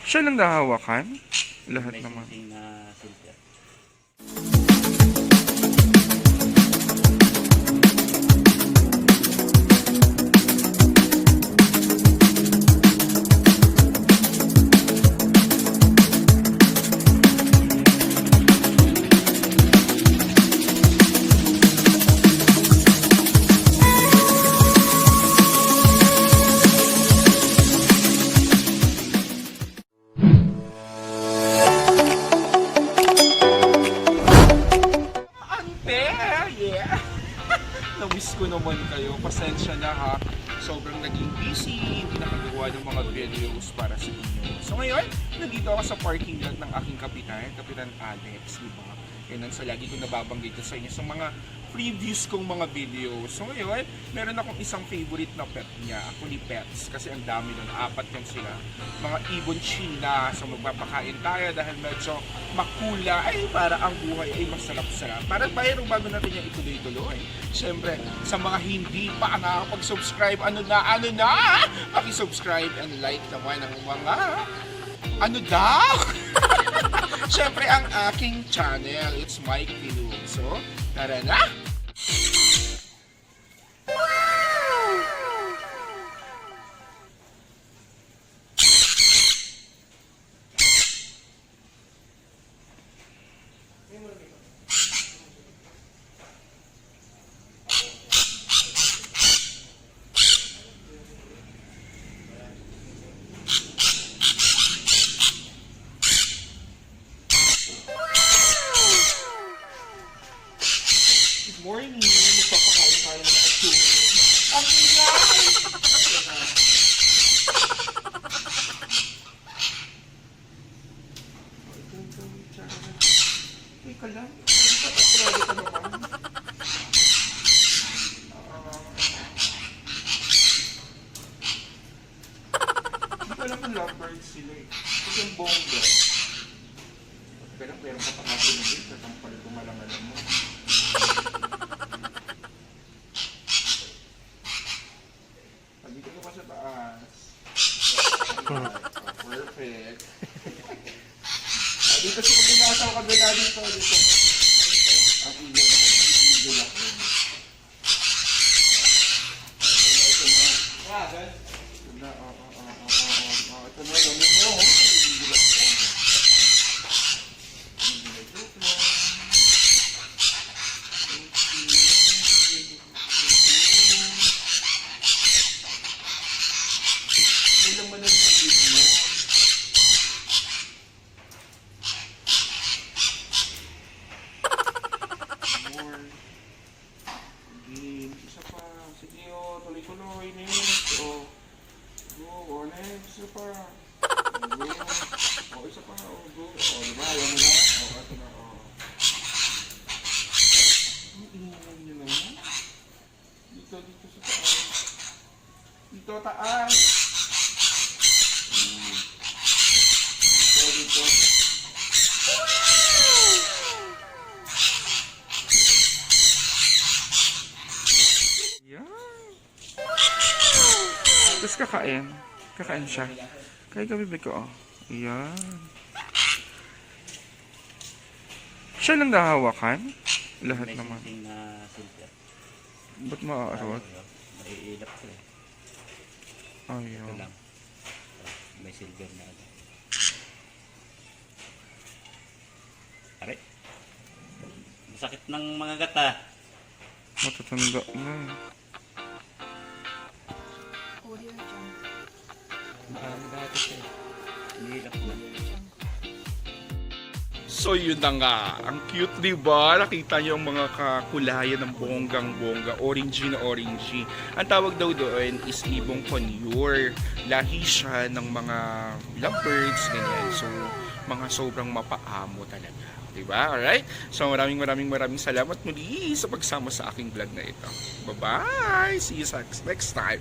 Siya lang nahawakan? Lahat May naman. singsing na silver. Unfair! Yeah! Na-miss ko naman kayo. Pasensya na ha. Sobrang naging busy. Hindi nakagawa ng mga videos para sa inyo. So ngayon, nandito ako sa parking lot ng aking Kapitan Alex. Diba? Yan ang sa lagi ko nababanggit ko sa inyo sa mga previews kong mga videos. So ngayon, meron akong isang favorite na pet niya. Actually pets. Kasi ang dami nun. 4 yan sila. Mga ibon China. So magpapakain tayo dahil medyo makula. Ay, para ang buhay ay masarap-sarap. Para bayro bago natin yung ituloy-tuloy. Siyempre, sa mga hindi pa nakakapag-subscribe, ano na? Paki-subscribe and like naman ang mga ano daw? Siyempre, ang aking channel. It's Mike Pilug. So, tara na! Morning! Magpapakain tayo ng action. Ang ingay! Teka lang. Ready ka naman. Hindi ko alam kung lovebirds sila eh. Ito yung bongga. Teka lang, pero kapakasin na din. Tatang pala tumalangalan mo. Dito ko pa sa taas. Perfect. Dito sa kabilasaw, kabila dito. Ang ilaw na ko. Ito na. Ito na. Ito na. Isa pa. Sige o, tuloy-tuloy. Next. O. Go. O, next. Isa pa. Go. O, isa pa. O, go. O, diba? Alam mo na. O, ito na. O. Ang ingay nyo naman. Dito sa taas. Dito, taas. Dito. Tapos kakain. Kakain siya. Kaya kabibig ko, oh. Ayan. Siya lang nahawakan? Lahat May naman. singsing na silver. Ba't maaarot? Maiilap ko eh. Ito Ayan. lang. May silver na ano. Aray. Masakit ng mga gata. Matatanda na eh. Marami dati siya. Inilap ko. So yun na nga, ang cute diba? Nakita niyo ang mga kakulayan ng bonggang-bongga, orangey na orangey. Ang tawag daw doon is ibong Conure. Lahi siya ng mga lovebirds, ganyan. So, mga sobrang mapaamo talaga. Diba? Alright? So maraming salamat muli sa pagsama sa aking vlog na ito. Bye-bye! See you next time!